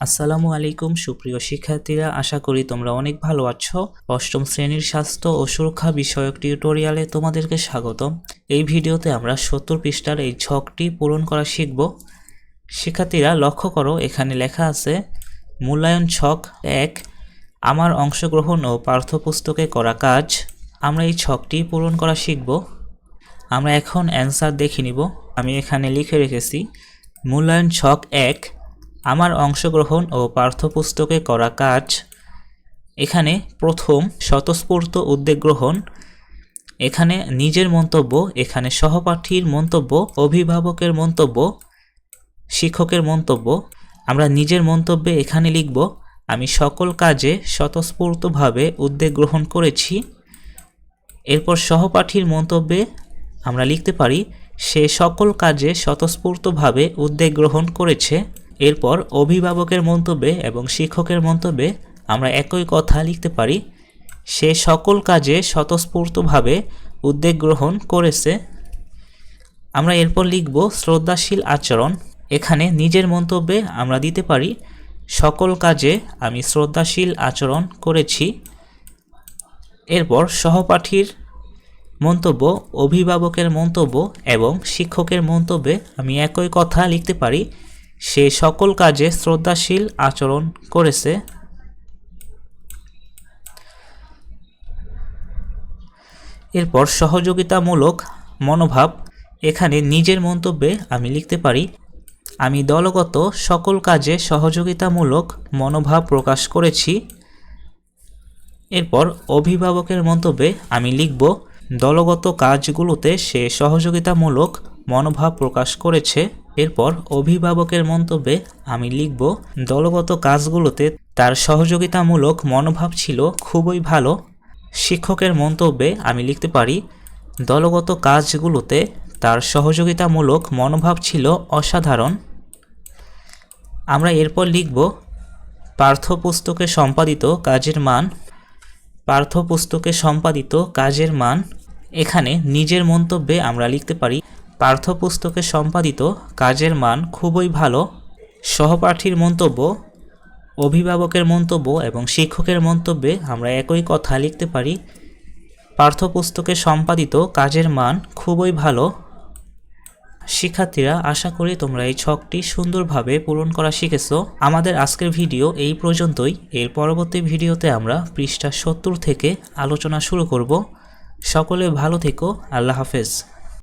আসসালামু আলাইকুম সুপ্রিয় শিক্ষার্থীরা, আশা করি তোমরা অনেক ভালো আছো। অষ্টম শ্রেণীর স্বাস্থ্য ও সুরক্ষা বিষয়ক টিউটোরিয়ালে তোমাদেরকে স্বাগতম। এই ভিডিওতে আমরা 70 পৃষ্ঠার এই ছকটি পূরণ করা শিখব। শিক্ষার্থীরা লক্ষ্য করো, এখানে লেখা আছে মূল্যায়ন ছক 1, আমার অংশগ্রহণ ও পাঠ্যপুস্তকে করা কাজ। আমরা এই ছকটি পূরণ করা শিখব। আমরা এখন অ্যান্সার দেখে নিব। আমি এখানে লিখে রেখেছি মূল্যায়ন ছক 1, আমার অংশগ্রহণ ও পাঠ্যপুস্তকে করা কাজ। এখানে প্রথম স্বতঃস্ফূর্ত উদ্যোগ গ্রহণ, এখানে নিজের মন্তব্য, এখানে সহপাঠীর মন্তব্য, অভিভাবকের মন্তব্য, শিক্ষকের মন্তব্য। আমরা নিজের মন্তব্যে এখানে লিখব আমি সকল কাজে স্বতঃস্ফূর্তভাবে উদ্যোগ গ্রহণ করেছি। এরপর সহপাঠীর মন্তব্যে আমরা লিখতে পারি সে সকল কাজে স্বতঃস্ফূর্তভাবে উদ্যোগ গ্রহণ করেছে। এরপর অভিভাবকের মন্তব্যে এবং শিক্ষকের মন্তব্যে আমরা একই কথা লিখতে পারি সে সকল কাজে স্বতঃস্ফূর্তভাবে উদ্যোগ গ্রহণ করেছে। আমরা এরপর লিখব শ্রদ্ধাশীল আচরণ। এখানে নিজের মন্তব্যে আমরা দিতে পারি সকল কাজে আমি শ্রদ্ধাশীল আচরণ করেছি। এরপর সহপাঠীর মন্তব্য, অভিভাবকের মন্তব্য এবং শিক্ষকের মন্তব্যে আমি একই কথা লিখতে পারি সে সকল কাজে শ্রদ্ধাশীল আচরণ করেছে। এরপর সহযোগিতামূলক মনোভাব, এখানে নিজের মন্তব্যে আমি লিখতে পারি আমি দলগত সকল কাজে সহযোগিতামূলক মনোভাব প্রকাশ করেছি। এরপর অভিভাবকের মন্তব্যে আমি লিখব দলগত কাজগুলোতে সে সহযোগিতামূলক মনোভাব প্রকাশ করেছে। এরপর অভিভাবকের মন্তব্যে আমি লিখব দলগত কাজগুলোতে তার সহযোগিতামূলক মনোভাব ছিল খুবই ভালো। শিক্ষকের মন্তব্যে আমি লিখতে পারি দলগত কাজগুলোতে তার সহযোগিতামূলক মনোভাব ছিল অসাধারণ। আমরা এরপর লিখব পাঠ্যপুস্তকে সম্পাদিত কাজের মান। পাঠ্যপুস্তকে সম্পাদিত কাজের মান, এখানে নিজের মন্তব্যে আমরা লিখতে পারি পাঠ্যপুস্তকে সম্পাদিত কাজের মান খুবই ভালো। সহপাঠীর মন্তব্য, অভিভাবকের মন্তব্য এবং শিক্ষকের মন্তব্যে আমরা একই কথা লিখতে পারি পাঠ্যপুস্তকে সম্পাদিত কাজের মান খুবই ভালো। শিক্ষার্থীরা, আশা করি তোমরা এই ছকটি সুন্দরভাবে পূরণ করা শিখেছো। আমাদের আজকের ভিডিও এই পর্যন্তই। এর পরবর্তী ভিডিওতে আমরা পৃষ্ঠা 70 থেকে আলোচনা শুরু করব। সকলে ভালো থেকো। আল্লাহ হাফেজ।